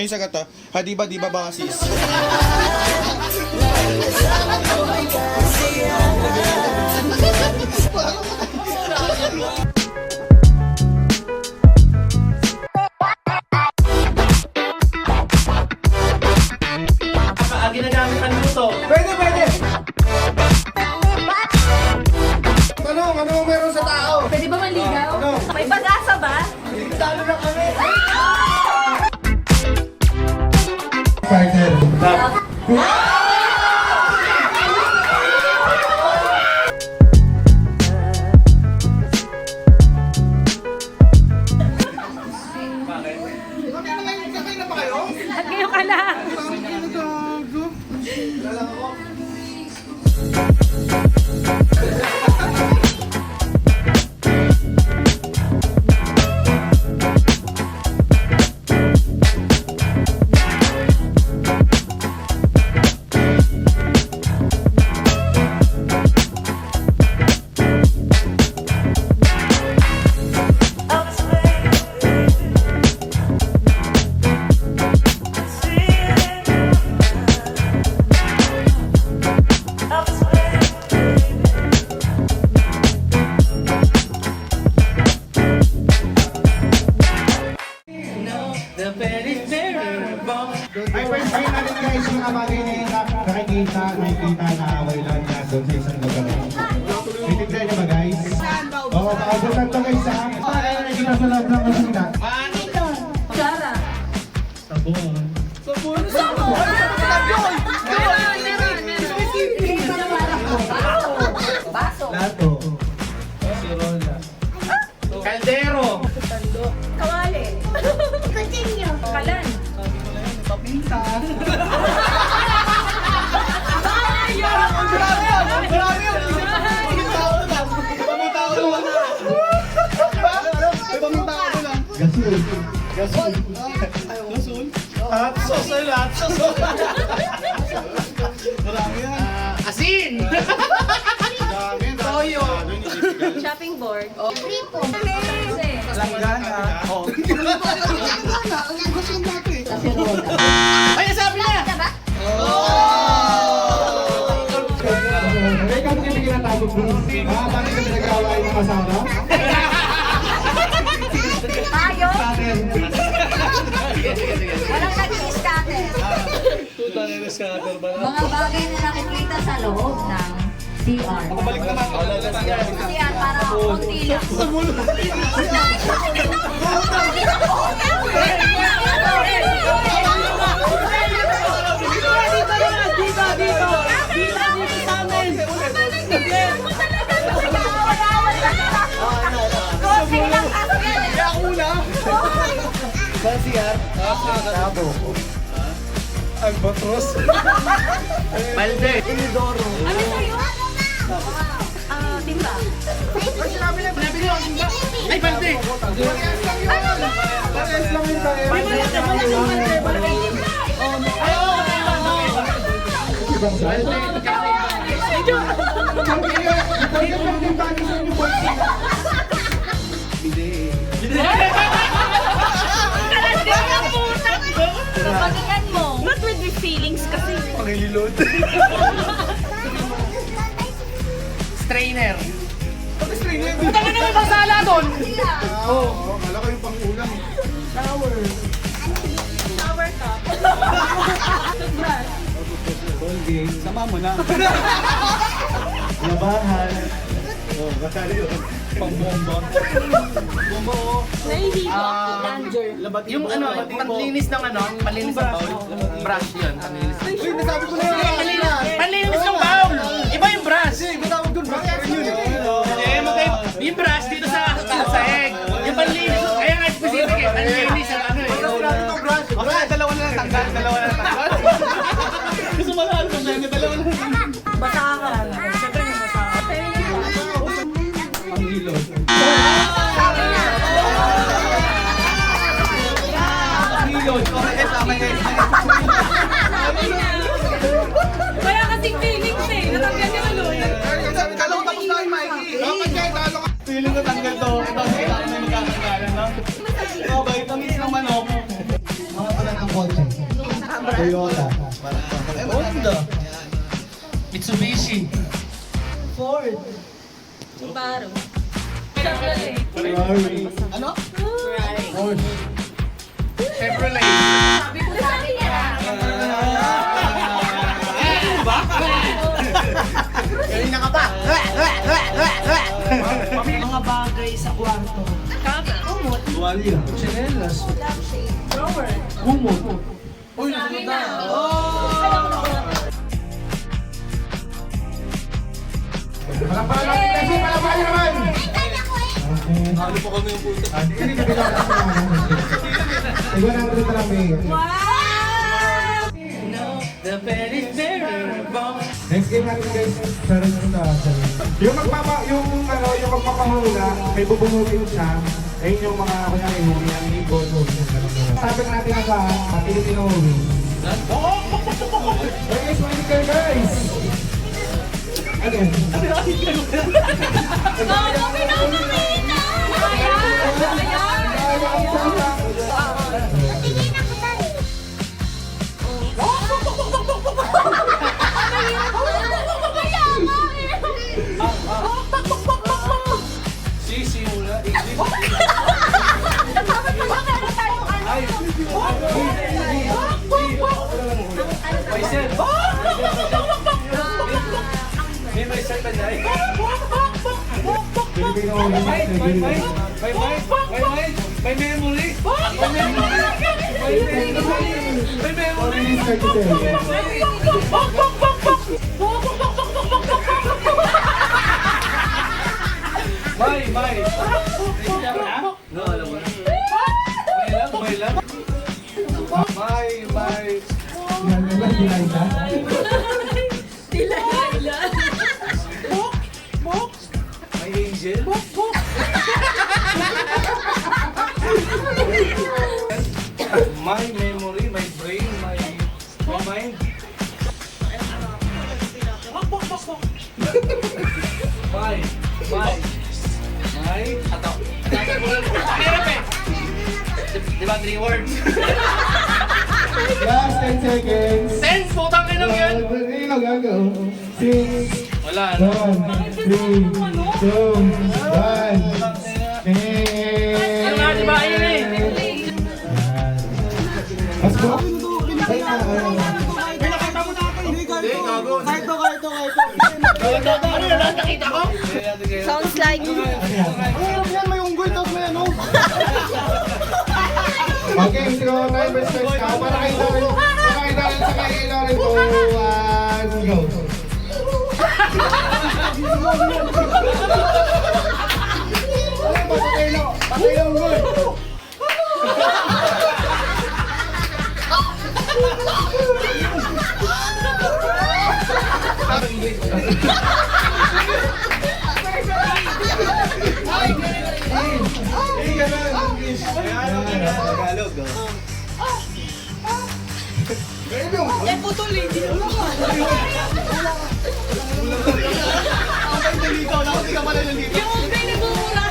Ayun sagot to. Hadiba, di ba ba sis? Ginagamit mo to. Pwede! Ano meron sa tao? Pwede ba maligaw? May pag-asa ba? Talo na kami! Partner. At ngayon ka lang. Ay, first time natin guys, yung mga bagay na yun na nakikita na away lang na doon sa isang lugar. Titignan niyo ba guys? Oo, pakagutan to guys ha. Ay, nakikita sa loob ng kusina. Clara. Sabon. Baso. Lato. Sirola. Kaldero. Kawali. Continue. Kalan. Papinta. Marami yun! Pamintao lang! May pamintao lang! Gasol! Gasol! Gasol? Atsos ay atsos! Marami yan! Asin. Marami yan! Toyo! Shopping board. Ripo. Langgana! Oh! Langgana! Ang gusto yung dati! Ay, sabi niya. Diba? May kami yung pinatago mo. Bakit ka pinag-away ng kasama? Tayo. Akin! Walang nag-i-scatter. Mga bagay na nakikita sa loob ng CR. Balik naman! CR para konti lang. Saan siya? Tabo. Ang batros. Balde. Inidoro. Ano sa'yo? Timba. Ay, balde. Pares lang yun tayo. Pagkakan mo. Not with the feelings kasi. Pangililod. Strainer. Pag-strainer. Tama na may masala doon. Oo, kala ko yung pang-ulang. Shower. Shower cup. Toothbrush. Colgate. Sama mo na. Labahan. Oh, kasali yun. Pang-bomba. Bomba oh. Nahihigo. Langer. Yung ano, panlinis ng ano, panlinis ng bowl. Brush yun, panlinis. Uy, nasabi ko na yun. Panlinis ng bowl. Iba yung brush. Kasi, matawag doon. Bakit yun eh? Yung brush dito sa egg. Yung panlinis. Kaya nga specific eh. Panlinis ang ano eh. Okay, dalawa na lang tanggal. Dalawa na lang tanggal. Gusto mo lang kung dalawa na lang. Basakan. Siyempre may basakan. Ang hilod. Hilod. Okay, tama guys. Kaya kasing feelings eh. Natanggal ka na Lord. Dalawang tapos na kayo, Mikey. Dapat kayo talo ka. Feeling ko tanggal to. Ito, kailangan na magkakagalan, no? Ito, vitamins ng manok. Mga pala ng kotse? Toyota. Honda. Mitsubishi. Subaru. Ferrari. Porsche. Chevrolet. Sabi ko sa niya. Kanina ka pa. Mga bagay sa kwarto. Tuwalya. Chinelas. Kumot. Uy, nasunod na. Palakpakan natin kasi palakpakan naman! Halo pa kami yung puto. Hindi ka bilang kasi naman. Iwan natin ito lang, May. The very Next game natin guys, sarili sa yung magpapahula, may bubungugin siya. Ayun yung mga kunyari huli, ang ibon, sabi natin na sa Pilipino huli. Guys, manig kayo guys! Ano yan? Sisimula. May set na dahil. Pilipino huli. May memory. May memory. May. No, alam mo na. May lang. May. Yan, yan, dilay ka. May angel. My memory, my brain, my mind. My. Ato. Hirap eh. Diba 3 words? Last 10 seconds. 10! Putang ina lang yan! Ano gago? 6, Wala, ano? 1, 3, 2, 1. Ano nga, di ba? Ayun eh. Pasko? Ano yun? Nakita ko? Sounds like... Okay, zero time versus ka. Para kayo dahil sa kayo dahil ko. And go. Patay lang gol. Tagalog. Yan po tuloy, hindi mo Yung pinagmumura.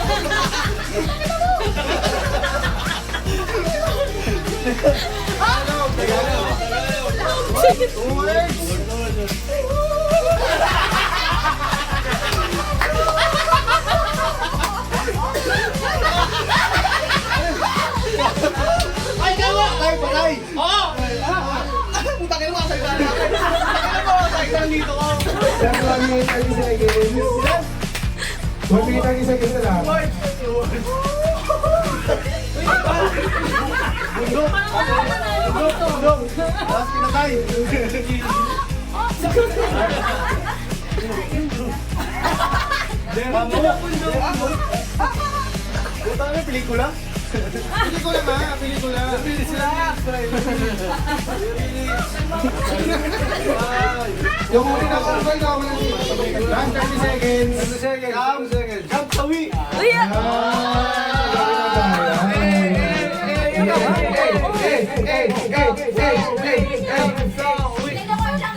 Ay, gawa! Patay, patay! Oo! Putang ina mo, sa ilan natin. Putang ina mo, sa ilan dito ko. Just 1 minute 30 seconds. 1 minute 30 seconds na lang. Bundok. Tapos pinatay. Putang ina, pelikula? Pelikula ba? Pelikula. Yung huli na kung ko, ikaw na last 30 seconds. Jump sawi. Uy,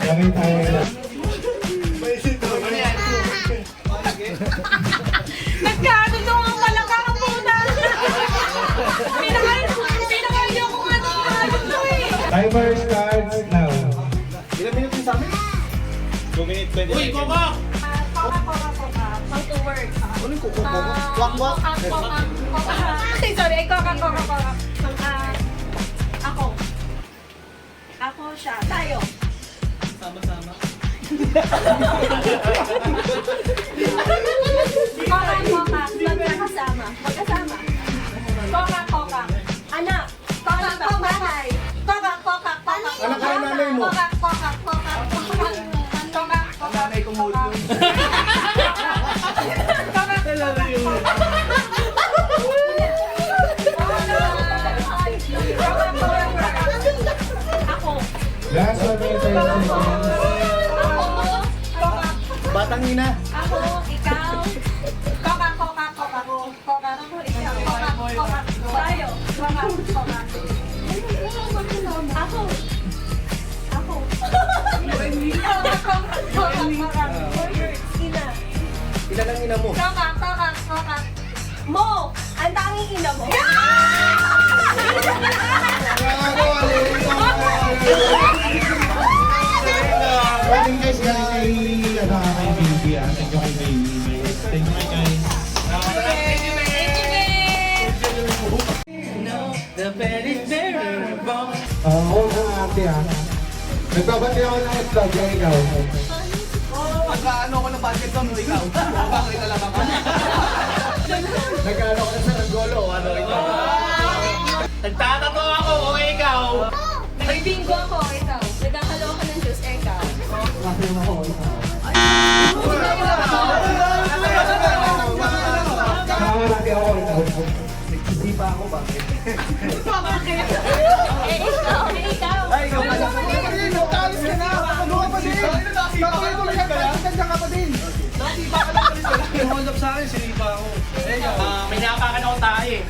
Lagay tayo. nagkaano to ang malaka ang puta. Pinakayo kung ano to eh. Timer starts now. Ilan minutes yung sa amin? 2 minutes, 20 Uy, Coco! Coca. How to work. Ano yung kuko? Wak-wak? Ay, sorry. Coca. Ako. Ako siya. Tayo. Sama-sama. Coca. Magkasama. Coca. Anak. Coca. Coca. Anak ka ng nanay mo. Coca. Ang nanay kong hold yun. Ako. Last 1 minute 30 seconds. Batang ina. Ako, ikaw. Coca. Ako, ikaw. Coca. Tayo. Coca. Ako. Coca. Ina. Ilan ang ina mo? Coca. Mo. Ang tanging ina mo. Morning guys, galing kay baby ah. Thank you kay baby. Thank you guys. Oo nga ate ah. Nagbabati ako ng vlog, yan ikaw. Pagkaano ko ng budget doon, ikaw. Bakit alam ako? Nagkaano ko na sa Nagolo, ano ikaw? Nagtatato ako, o ikaw? May bingo ako, ikaw. Nagkakalo ako ng juice, ikaw. Nakakarati ako ikaw. Nagsipa ako ba? Ikaw. Ay, ikaw pala. Alis ka na. Ano ka pa din? Bakit tuloy ka lang? Nandiyan ka pa din. Nasipa ka lang. Yung hold up sa akin, sinipa ako. May nakapakan ako tayo eh.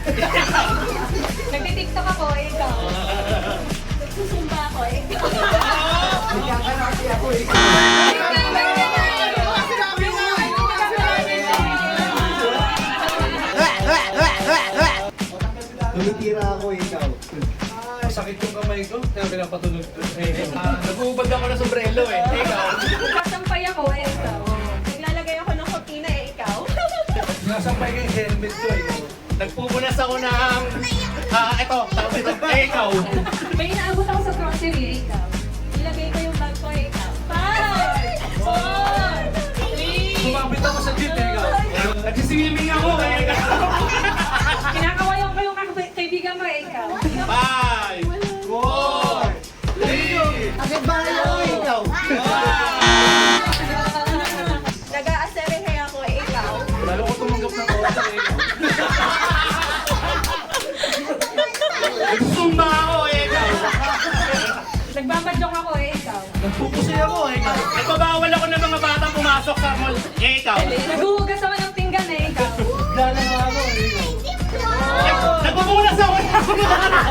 Nagtitiktok ako, ikaw. Nagsusumba ako, ikaw. Nagkakarati ako eh. Tumitira ako ikaw. Sakit yung kamay ko. Kaya pinapatulog ko. Nag-uubad ako ng sombrero eh. Ikaw? Kasampay ako, ikaw. Naglalagay ako ng kortina, ikaw. Nasampay ka yung helmet ko eh. Nagpupunas ako ng... ito. Tapos ito. Ikaw? May inaabot ako sa grocery, ikaw. Ilagay ko yung bag ko, ikaw. 5, 4, 3. Sumabit ako sa jeep eh, ikaw. Nagsiswimming ako eh. Kinakawayan ko yung kaibigan mo, ikaw. 5, 4, 3. Agad ba ako ikaw? Nag-aaserehe ako, ikaw. Lalo ko tumanggap ng order eh. Nagsumba ako eh. Ikaw? Nagbabadyong ako, ikaw. Nagpupusay ako eh. ikaw. Nagpabawal ako ng mga bata pumasok sa mall. Ikaw? Naghuhugas ako ng pinggan, ikaw. Gala nga ako eh. ikaw. Nagpupunas ako ng mga bata.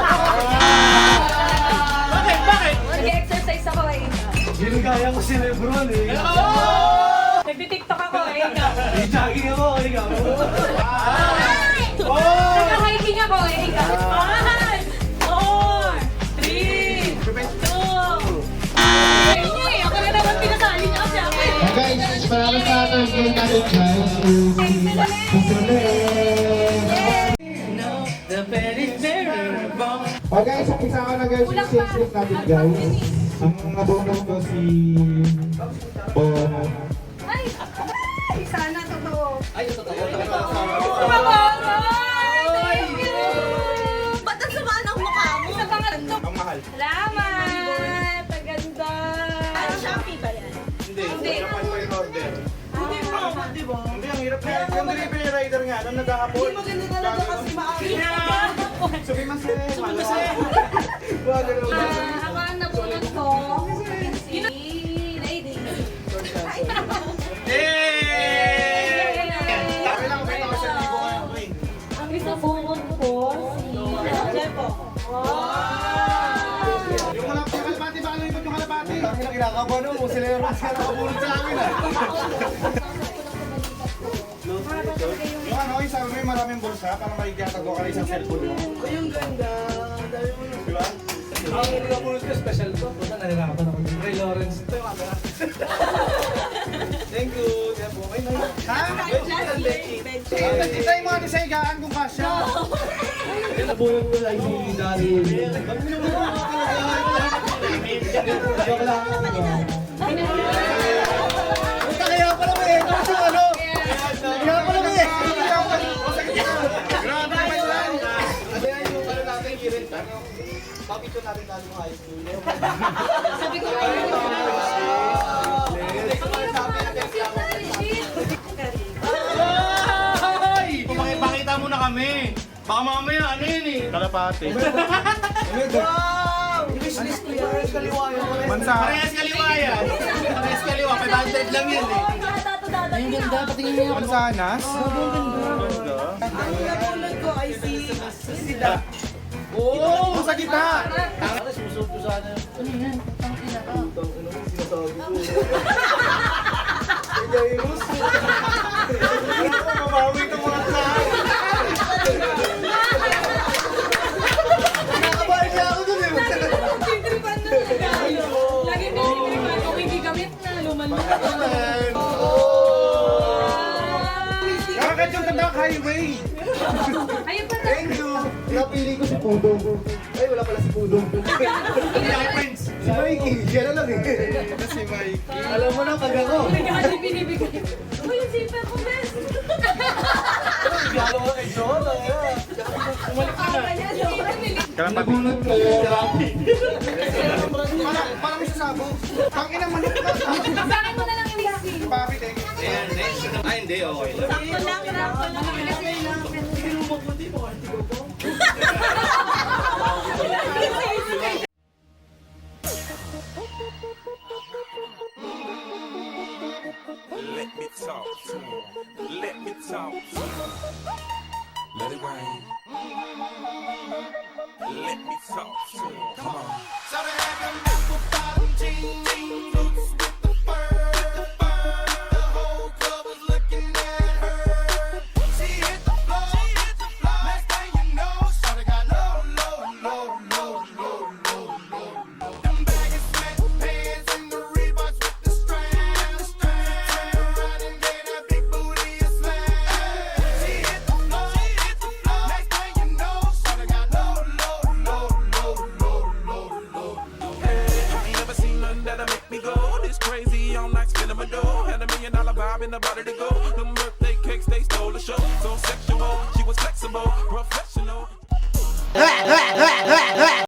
Bakit? Nag-exercise ako, ikaw. Ginigaya ko si Lebron eh. ikaw. Nagtitiktok ako, ikaw. Jogging ako eh. ikaw. Nag-hiking ako, ikaw. 5, 4, 3, 2. Ako na naman pinasali niyo kasi ako eh. Guys, maraming salamat sa mga natin guys. Guys, umpisa ko na guys yung sales list natin guys. Ang nabunod ko si Bono. Ay! Sana totoo. Ay, totoo. Thank you! Ba't ang samaan ang mukha mo? Sa pangalan to. Ang mahal. Salamat! Ang ganda! Ano, Shopee ba yan? Hindi. Hindi. Japan pa yung order. Hindi ba? Hindi, ang hirap na yan. Yung delivery rider nga, nung nagkakapon. Hindi maganda talaga kasi maaari. Sabi mas na eh. Wag ano. Ako ang nabunod ko. Si Lady. Sabi lang, may mga 1,000 nga ako eh. Ang isabunod ko, si Jepo. Yung kalapati, baka lang ikot yung kalapati. Ang kinakaba no, sila yung ras ka nakabunod sa amin ah. Yung ano, yung sabi mo yung maraming bulsa, parang makikiyatag ko ka na isang cellphone mo. Yung ganda, dami mo. Diba? Ang nabulot ko, special to. Puta, nalalaman ako din. Ray Lawrence. Ito yung camera. Thank you. Kaya po, may may. Ha? Ito yung mga disaygaan kung kasya. Nabulot ko lang si Daryl. Joke lang. Puta, kaya pala may etos yung ano. Kaya pala may etos. Grabe naman yan. Ano yan yung ano natin, Kirin? Papicture natin tayo ng high school. Sabi ko Ay! Pakita mo na kami. Baka mamaya ano yun eh. Kalapate. Wow! Wishlist ko yan. Kaliwa yun. Mansa. Parehas kaliwa yan. Parehas kaliwa. 500 lang yun eh. Ang ganda. Patingin niyo ako. Mansanas. Ang nabulot ko ay si Da. Oo, sa gitna. Para susot ko sana. Ano yan? Ang pinaka. Putang ina mo, sinasabi ko. Jairus. Mabawi ito mga saan. Nakakabahan niya ako dun eh. Pagtripan na. Lagi pagtripan. Kung hindi gamit na, lumalunod. Nakakadyung tanda highway. Ayun pa na. Thank you. Napili ko si Pudong. Ay, wala pala si Pudong. Friends. Si Mikey. Siya na lang eh. Si Mikey. Alam mo na pag ako. Regalo binibigay. Uy, yung zipper ko, bes. Galo ko kay John. Umalik ka na. Kalapate. Parang may sasabog. Tangina manok ka. Bakit mo na lang i-mixi? Papi, thank you. Ayan, next. Ay, hindi. Okay lang. Sakto lang, sakto lang. Let me talk to him. Let me talk to him. Let it rain. Let me talk to him. Come on. So they have them apple bottom jeans, boots with the fur. The whole club was looking at her. She hit the floor. Next thing you know, shawty got low. Them baggy sweatpants and the Reeboks with the strands. Turned around and gave that big booty a slam. She hit the floor. Next thing you know, shawty got low. I ain't never seen nothing that'll make me go this crazy all night spinning my dough. Had $1 million vibe in the body to go. Them birthday cakes, they stole the show. So sexual, she was flexible, professional.